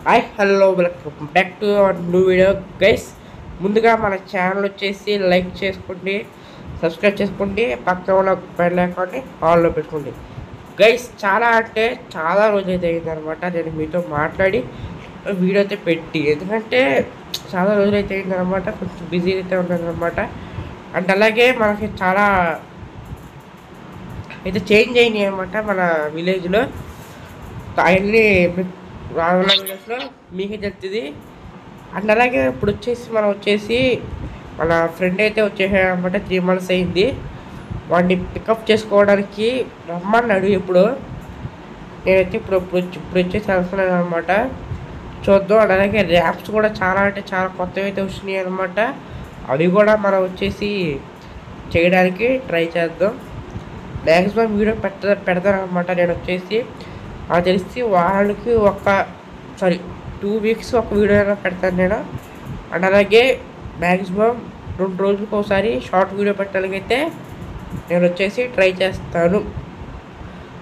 Hi hello welcome back to our new video guys. ముందుగా మన channel వచ్చేసి like చేసుకోండి, సబ్స్క్రైబ్ చేసుకోండి, పక్కన ఉన్న బెల్ ఐకాన్ని ఆన్లో పెట్టుకోండి. గైస్ చాలా అంటే చాలా రోజులు అయితే అయిందనమాట నేను మీతో మాట్లాడి వీడియో అయితే పెట్టి, ఎందుకంటే చాలా రోజులు అయితే అయిందనమాట, కొంచెం బిజీ అయితే ఉన్నానమాట. అండ్ అలాగే మనకి చాలా అయితే చేంజ్ అయినాయి అనమాట మన విలేజ్లో. అవన్నీ రానున్న వీడియోస్లో మీకే తెలుస్తుంది. అండ్ అలాగే ఇప్పుడు వచ్చేసి మన ఫ్రెండ్ అయితే వచ్చేసాడనమాట. 3 months అయింది. వాడిని పికప్ చేసుకోవడానికి రమ్మన్నాడు. ఇప్పుడు నేనైతే ఇప్పుడు వచ్చేసి అనుకున్నాను అనమాట. చూద్దాం. అండ్ అలాగే ర్యాప్స్ కూడా చాలా అంటే చాలా కొత్తవి అయితే వచ్చినాయి అనమాట. అవి కూడా మనం వచ్చేసి చేయడానికి ట్రై చేద్దాం. మ్యాక్సిమం వీడియో పెడతాను అనమాట. నేను వచ్చేసి నాకు తెలిసి వారానికి 2 weeks ఒక వీడియో అయినా పెడతాను నేను. అండ్ అలాగే మ్యాక్సిమం 2 రోజులకు ఒకసారి షార్ట్ వీడియో పెట్టడానికైతే నేను వచ్చేసి ట్రై చేస్తాను.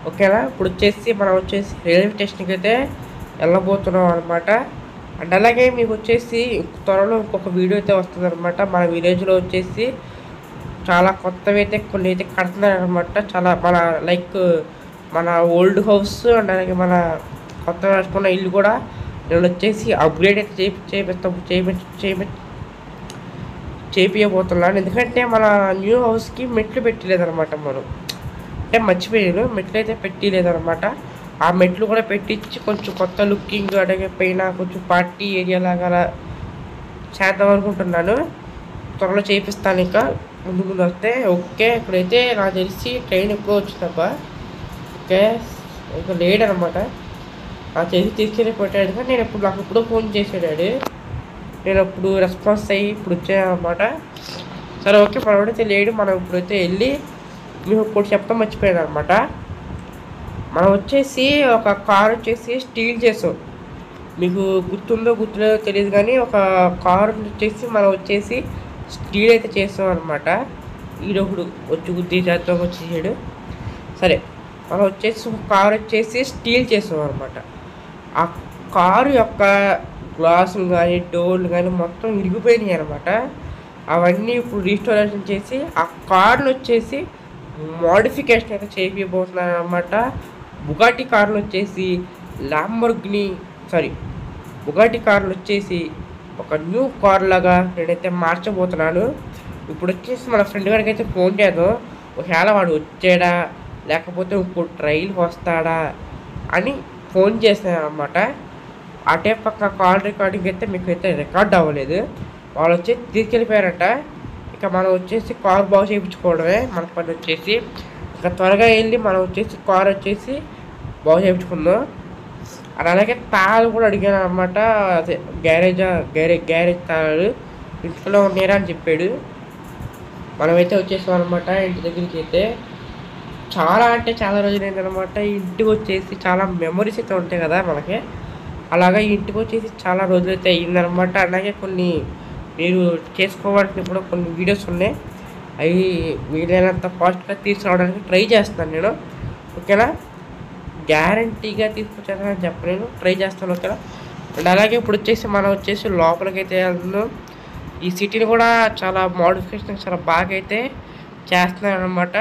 ఓకేనా. ఇప్పుడు వచ్చేసి మనం వచ్చేసి రైల్వే స్టేషన్కి అయితే వెళ్ళబోతున్నాం అనమాట. అండ్ అలాగే మీకు వచ్చేసి త్వరలో ఇంకొక వీడియో అయితే వస్తుంది అనమాట. మన విలేజ్లో వచ్చేసి చాలా కొత్తవి అయితే కొన్ని అయితే కడుతున్నారు అనమాట. చాలా మన ఓల్డ్ హౌస్ అండ్ అలాగే మన కొత్త వేసుకున్న ఇల్లు కూడా నేను వచ్చేసి అప్గ్రేడ్ అయితే చేపియబోతున్నాను. ఎందుకంటే మన న్యూ హౌస్కి మెట్లు పెట్టలేదన్నమాట. మనం అంటే మర్చిపోయాను, మెట్లు అయితే పెట్టలేదన్నమాట. ఆ మెట్లు కూడా పెట్టించి కొంచెం కొత్త లుకింగ్ అలాగే పైన కొంచెం పార్టీ ఏరియా లాగా చేద్దాం అనుకుంటున్నాను. త్వరలో చేపిస్తాను. ఇంకా ముందు వస్తే ఓకే. ఇప్పుడైతే నాకు తెలిసి ట్రైన్ ఎప్పుడో వచ్చిందబ్బా. ఓకే, ఇంకా లేడనమాట. ఆ చేసి తీసుకెళ్ళి పెట్టాడు. నాకు ఎప్పుడో ఫోన్ చేసాడు. నేను అప్పుడు రెస్పాన్స్ అయ్యి ఇప్పుడు వచ్చానమాట. సరే ఓకే, మనోడైతే లేడు. మనం ఇప్పుడైతే వెళ్ళి మీకు ఇప్పుడు చెప్పడం మర్చిపోయాను అనమాట. మనం వచ్చేసి ఒక కార్ వచ్చేసి స్టీల్ చేసాం. మీకు గుర్తుందో గుర్తులేదో తెలియదు కానీ ఒక కార్ వచ్చేసి మనం వచ్చేసి స్టీల్ అయితే చేసాం అనమాట. ఈడొకడు వచ్చి గుద్ది చేద్దాం వచ్చేసాడు. సరే, మనం వచ్చేసి ఒక కారు వచ్చేసి స్టీల్ చేసాం అనమాట. ఆ కారు యొక్క గ్లాసులు కానీ డోర్లు కానీ మొత్తం ఇరిగిపోయినాయి అనమాట. అవన్నీ ఇప్పుడు రీస్టోరేషన్ చేసి ఆ కార్లు వచ్చేసి మోడిఫికేషన్ అయితే చేయించబోతున్నాను అనమాట. బుగాటి కార్లు వచ్చేసి బుగాటి కార్లు వచ్చేసి ఒక న్యూ కార్ లాగా నేనైతే మార్చబోతున్నాను. ఇప్పుడు వచ్చేసి మన ఫ్రెండ్ గారికి అయితే ఫోన్ చేద్దాం. ఒకవేళ వాడు వచ్చాడా లేకపోతే ఇప్పుడు ట్రైల్ వస్తాడా అని ఫోన్ చేశాను అనమాట. అటే పక్క కాల్ రికార్డింగ్ అయితే మీకు అయితే రికార్డ్ అవ్వలేదు. వాళ్ళు వచ్చేసి తీసుకెళ్ళిపోయారట. ఇక మనం వచ్చేసి కార్ బాగు చేయించుకోవడమే మన పని వచ్చేసి. ఇక త్వరగా వెళ్ళి మనం వచ్చేసి కార్ వచ్చేసి బాగు చేయించుకుందాం. అలాగే తాళాలు కూడా అడిగాను అనమాట. అదే గ్యారేజ్ తాళాలు ఇంట్లో ఉన్నారా అని చెప్పాడు. మనమైతే వచ్చేసాం అనమాట ఇంటి దగ్గరికి. అయితే చాలా అంటే చాలా రోజులు అయిందనమాట. ఇంటికి వచ్చేసి చాలా మెమరీస్ అయితే ఉంటాయి కదా మనకి. అలాగే ఇంటికి వచ్చేసి చాలా రోజులు అయితే అయ్యిందనమాట. అలాగే కొన్ని మీరు చేసుకోవాల్సిన కూడా కొన్ని వీడియోస్ ఉన్నాయి. అవి వీలైనంత ఫాస్ట్గా తీసుకురావడానికి ట్రై చేస్తాను నేను. ఓకేనా. గ్యారంటీగా తీసుకొచ్చానని చెప్పలేను, ట్రై చేస్తాను. ఓకేనా. అండ్ అలాగే ఇప్పుడు వచ్చేసి మనం వచ్చేసి లోపలికి అయితే వెళ్తున్నాం. ఈ సిటీని కూడా చాలా మోడిఫికేషన్ చాలా బాగా అయితే చేస్తున్నాను అనమాట.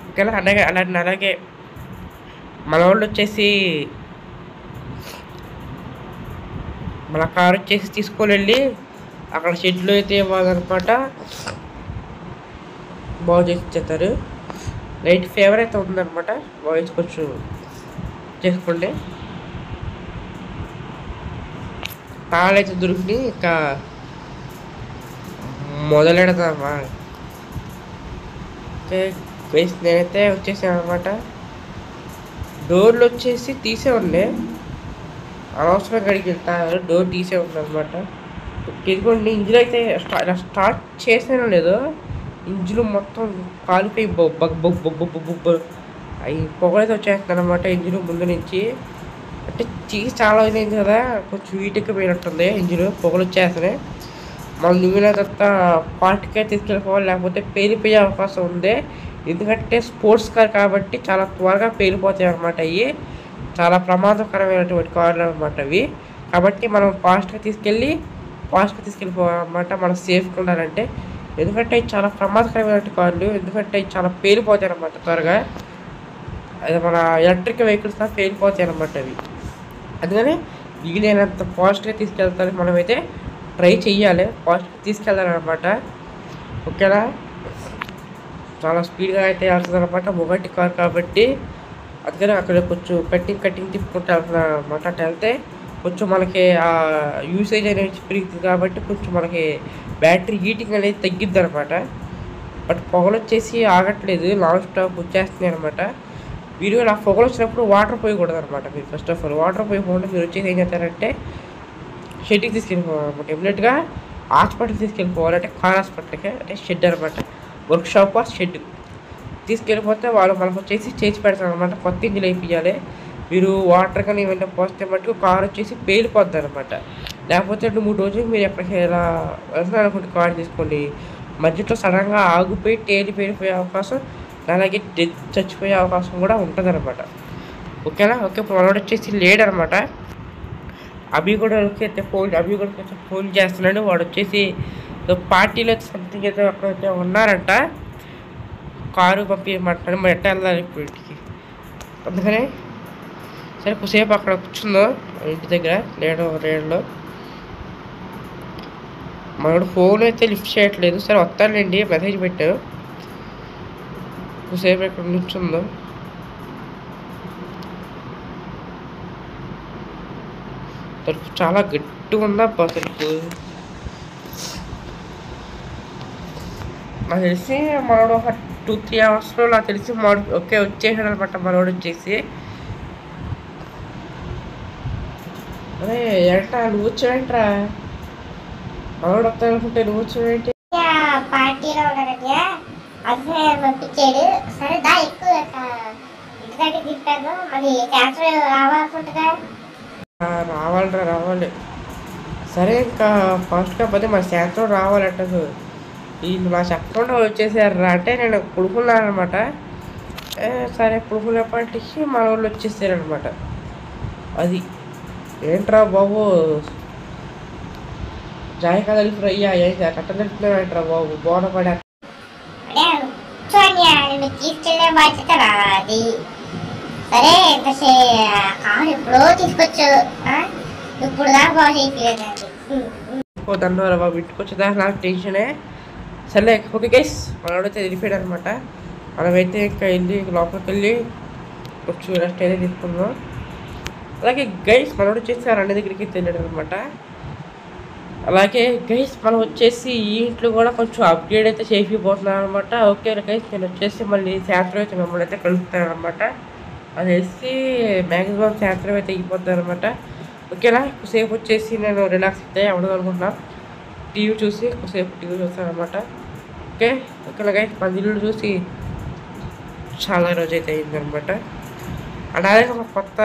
ఓకేనా. అలాగే మన వాళ్ళు వచ్చేసి మన కారు వచ్చేసి తీసుకొని వెళ్ళి అక్కడ షెడ్లో అయితే ఇవ్వాలన్నమాట. బాగు చేసి ఇచ్చేస్తారు. లైట్ ఫేవర్ అయితే ఉందన్నమాట. వాయిస్ కొంచెం చేసుకోండి. తాళాలు అయితే దొరికినాయి. ఇంకా మొదలెడదామా. ఓకే వేసి నేనైతే వచ్చేసాను అనమాట. డోర్లు వచ్చేసి తీసే ఉండే, అనవసరం గడికి వెళ్తాను. డోర్ తీసే ఉంది అనమాట. ఇదిగోండి, ఇంజిన్ అయితే స్టార్ట్ చేసానో లేదో ఇంజిన్ మొత్తం కాలిపోయి అవి పొగలైతే వచ్చేస్తుంది అనమాట. ఇంజిన్ ముందు నుంచి అంటే చీజ్ చాలా అయింది కదా, కొంచెం వీటికి పోయినట్టుంది. ఇంజిన్ పొగలు వచ్చేస్తున్నాయి. మనం నువ్వున తర్వాత పార్టీకే తీసుకెళ్ళిపోవాలి, లేకపోతే పేలిపోయే అవకాశం ఉంది. ఎందుకంటే స్పోర్ట్స్ కార్ కాబట్టి చాలా త్వరగా పేలిపోతాయి అనమాట. అవి చాలా ప్రమాదకరమైనటువంటి కార్లు అనమాట అవి. కాబట్టి మనం ఫాస్ట్గా తీసుకెళ్ళిపోవాలన్నమాట, మనం సేఫ్గా ఉండాలంటే. ఎందుకంటే ఇవి చాలా ప్రమాదకరమైన కార్లు, ఎందుకంటే ఇవి చాలా పేలిపోతాయి అన్నమాట త్వరగా. అది మన ఎలక్ట్రిక్ వెహికల్స్ పేలిపోతాయి అన్నమాట అవి. అందుకని వీలైనంత ఫాస్ట్గా తీసుకెళ్తానికి మనమైతే ట్రై చెయ్యాలి, ఫాస్ట్గా తీసుకెళ్ళాలన్నమాట. ఓకేనా, చాలా స్పీడ్గా అయితే వెళ్తుంది అనమాట బుగాటి కార్ కాబట్టి. అందుకని అక్కడ కొంచెం కట్టింగ్ తిప్పుకుంటూ వెళ్తున్నాను అనమాట. అట్లా వెళ్తే కొంచెం మనకి ఆ యూసేజ్ అనేది పెరుగుతుంది కాబట్టి కొంచెం మనకి బ్యాటరీ హీటింగ్ అనేది తగ్గిద్ది అనమాట. బట్ పొగలు వచ్చేసి ఆగట్లేదు, నాన్ స్టాప్ వచ్చేస్తున్నాయి అనమాట. మీరు ఇలా పొగలు వచ్చినప్పుడు వాటర్ పోయకూడదు అనమాట. మీరు ఫస్ట్ ఆఫ్ ఆల్ వాటర్ పోయకుండా మీరు వచ్చేసి ఏం చేస్తారంటే షెడ్కి తీసుకెళ్ళిపోవాలన్నమాట. ఇమ్మీడియట్గా హాస్పిటల్ తీసుకెళ్ళిపోవాలంటే కార్ హాస్పిటల్కి, అంటే షెడ్ అనమాట, వర్క్షాప్ షెడ్ తీసుకెళ్ళిపోతే వాళ్ళు మనకు వచ్చేసి చేసి పెడతారు అనమాట. కొత్త ఇంజిన్ వేయించాలి. మీరు వాటర్ కానీ ఏమైనా పోస్తే మటుకు కార్ వచ్చేసి పేలిపోద్ది అనమాట. లేకపోతే 2-3 రోజులు మీరు ఎక్కడికి ఇలా వెళ్తారనుకుంటే కార్ తీసుకోండి, మధ్యలో సడన్గా ఆగిపోయి పేలిపోయే అవకాశం, అలాగే చచ్చిపోయే అవకాశం కూడా ఉంటుంది అనమాట. ఓకేనా. ఓకే, ఇప్పుడు మనోడు వచ్చేసి లేడనమాట. అభిగూడకి అయితే ఫోన్ చేస్తున్నాడు. వాడు వచ్చేసి పార్టీలో సంథింగ్ అయితే అక్కడైతే ఉన్నారంట, కారు పంపించమంటాడు. మరి ఎట్లా వెళ్ళాలి ఇప్పుడు ఇంటికి? అందుకని సరే కొద్దిసేపు అక్కడ కూర్చుందో ఇంటి దగ్గర లేడలో. మనోడు ఫోన్ అయితే లిఫ్ట్ చేయట్లేదు. సరే వస్తానండి, మెసేజ్ పెట్టాను. కొద్దిసేపు ఇక్కడ నుంచుందో. తలుపు చాలా గట్టిగా ఉందా తలుపు. నాకు తెలిసి మనోడు ఒక 2-3 అవర్స్లో నాకు తెలిసి ఓకే వచ్చేసాడు అనమాట. మనోడు వచ్చేసి అరే ఏంట్రా నువ్వు వచ్చావేంట్రా? మనోడు వస్తా అనుకుంటే నువ్వు వచ్చావేంటి? పార్టీలో ఉన్నాడట, అదే పంపించాడు. సరే దా ఎక్కువ ఇంటి దగ్గర తిప్పాను, మరి ట్రాన్స్ఫర్ రావాలనుకుంటుందా? రావాలి. సరే ఇంకా ఫాస్ట్గా పోతే మన సాయంత్రం రావాలంట. వీళ్ళు మా చెప్పకుండా వచ్చేసారు అంటే నేను పుడుకున్నాను అనమాట. సరే పుడుకునేప్పటికి మన వాళ్ళు వచ్చేసారనమాట. అది ఏంట్రా బాబు జాయి కదలి ఫ్రై కట్ట తెలుపుతున్నాయంట్రా బాబు, బోనపడా తీసుకెళ్లే బాధ్యత రాది. సరే కారు ఎప్పుడో తీసుకొచ్చు, ఇప్పుడు దాకా బాగుంది బాబు. ఇంటికి వచ్చేదాకా నాకు టెన్షనే. సరే ఓకే గైస్, మనోడైతే వెళ్ళిపోయాడు అనమాట. మనమైతే ఇంకా వెళ్ళి లోపలికి వెళ్ళి కొంచెం రెస్ట్ అయితే తీసుకుందాం. అలాగే గైస్ మనోడు వచ్చేసి ఆ 2 దగ్గరికి వెళ్ళాడు అనమాట. అలాగే గైస్ మనం వచ్చేసి ఈ ఇంట్లో కూడా కొంచెం అప్గ్రేడ్ అయితే చేసిపోతున్నాను అనమాట. ఓకే గైస్, నేను వచ్చేసి మళ్ళీ సాయంత్రం అయితే మిమ్మల్ని అయితే కలుపుతాను అనమాట. అది వేసి మ్యాక్సిమం సాయంత్రం అయితే అయిపోతుంది అనమాట. ఓకేనా, కొద్దిసేపు వచ్చేసి నేను రిలాక్స్ అయితే అవ్వడం అనుకుంటున్నాను. టీవీ చూసి కొద్దిసేపు టీవీ చూస్తాను అనమాట. ఓకేనా గైస్, 10 ఇళ్ళు చూసి చాలా రోజు అయితే అయిందనమాట. అలాగే ఒక కొత్త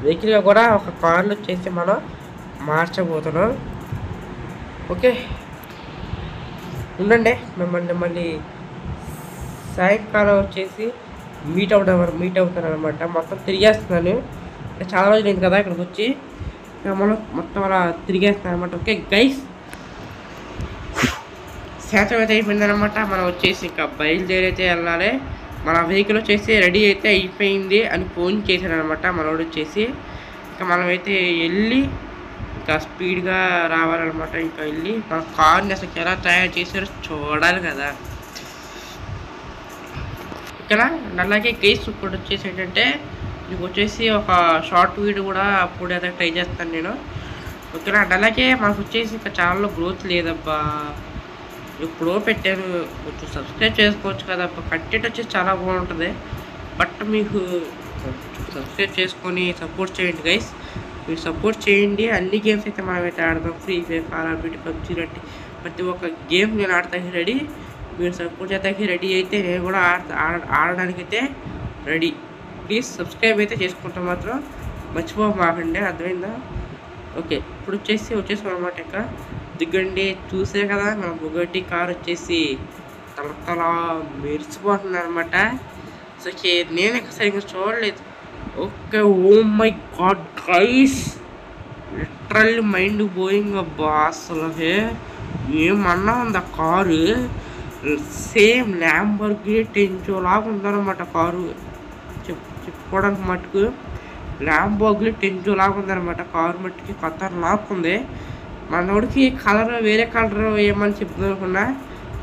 వెహికల్గా కూడా ఒక కార్లు వచ్చేసి మనం మార్చబోతున్నాం. ఓకే ఉండండి, మళ్ళీ సాయంకాలం వచ్చేసి మీట్ అవుతాను అనమాట. మొత్తం తిరిగేస్తున్నాను, చాలా రోజులు అయింది కదా ఇక్కడికి వచ్చి, మనం మొత్తం అలా తిరిగేస్తున్నాను అనమాట. ఓకే గైస్, శాతం అయితే అయిపోయిందనమాట. మనం వచ్చేసి ఇంకా బయలుదేరైతే వెళ్ళాలి. మన వెహికల్ వచ్చేసి రెడీ అయితే అయిపోయింది అని ఫోన్ చేశాను అనమాట మనోడు వచ్చేసి. ఇంకా మనమైతే వెళ్ళి ఇంకా స్పీడ్గా రావాలన్నమాట. ఇంకా వెళ్ళి మన కార్ని అసలు ఎలా తయారు చేశారో చూడాలి కదా. ఓకేనా, అలాగే కేసు ఇప్పుడు వచ్చేసి ఏంటంటే మీకు వచ్చేసి ఒక షార్ట్ వీడియో కూడా అప్పుడు అయితే ట్రై చేస్తాను నేను. ఓకేనా, అలాగే మనకు వచ్చేసి ఇంకా ఛానల్లో గ్రోత్ లేదబ్బా, ఎప్పుడో పెట్టాను, కొంచెం సబ్స్క్రైబ్ చేసుకోవచ్చు కదబ్బా. కంటెంట్ వచ్చేసి చాలా బాగుంటుంది, బట్ మీకు సబ్స్క్రైబ్ చేసుకొని సపోర్ట్ చేయండి గైస్. మీరు సపోర్ట్ చేయండి. అన్ని గేమ్స్ అయితే మనమైతే ఆడదాం, free fire, call of duty, PUBG లాంటి ప్రతి ఒక్క గేమ్ నేను ఆడటానికి రెడీ. మీరు సపోర్ట్ చేయడానికి రెడీ అయితే నేను కూడా ఆడడానికి అయితే రెడీ. ప్లీజ్ సబ్స్క్రైబ్ అయితే చేసుకుంటాం మాత్రం మర్చిపోమాకండి, అర్థమైందా? ఓకే, ఇప్పుడు వచ్చేసి అనమాట. ఇంకా దిగండి, చూసే కదా మన బుగట్టి కార్ వచ్చేసి తల మెరిసిపోతుంది అనమాట. సో నేను సరిగ్గా చూడలేదు. Okay, oh my god guys, literally mind blowing అబ్బా. అసలు ఏమన్నా ఉంది ఆ కారు, సేమ్ ల్యాంబోర్గిని టెంజో లాగా ఉందన్నమాట కారు. చెప్పుకోవడానికి మటుకు ల్యాంబోర్గిని టెంజో లాగా ఉందన్నమాట కారు. మట్టుకి ఖతర్నాక్ ఉంది. మనోడికి కలర్ వేరే కలర్ ఏమని చెప్తుంది అనుకున్నా,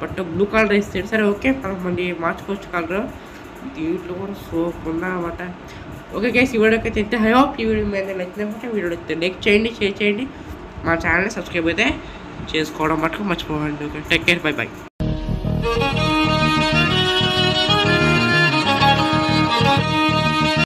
బట్ బ్లూ కలర్ వేస్తాడు. సరే ఓకే, మనం మళ్ళీ మార్చుకోవచ్చు కలర్. దీంట్లో కూడా సూపర్ ఉందన్నమాట. ఓకే గైస్, ఈ వీడియోకి అయితే ఐ హోప్ ఈ వీడియో మీద నచ్చినప్పుడు వీడియో అయితే లైక్ చేయండి, షేర్ చేయండి, మా ఛానల్ని సబ్స్క్రైబ్ అయితే చేసుకోవడం మటుకు మర్చిపోకండి. Okay, take care, by by.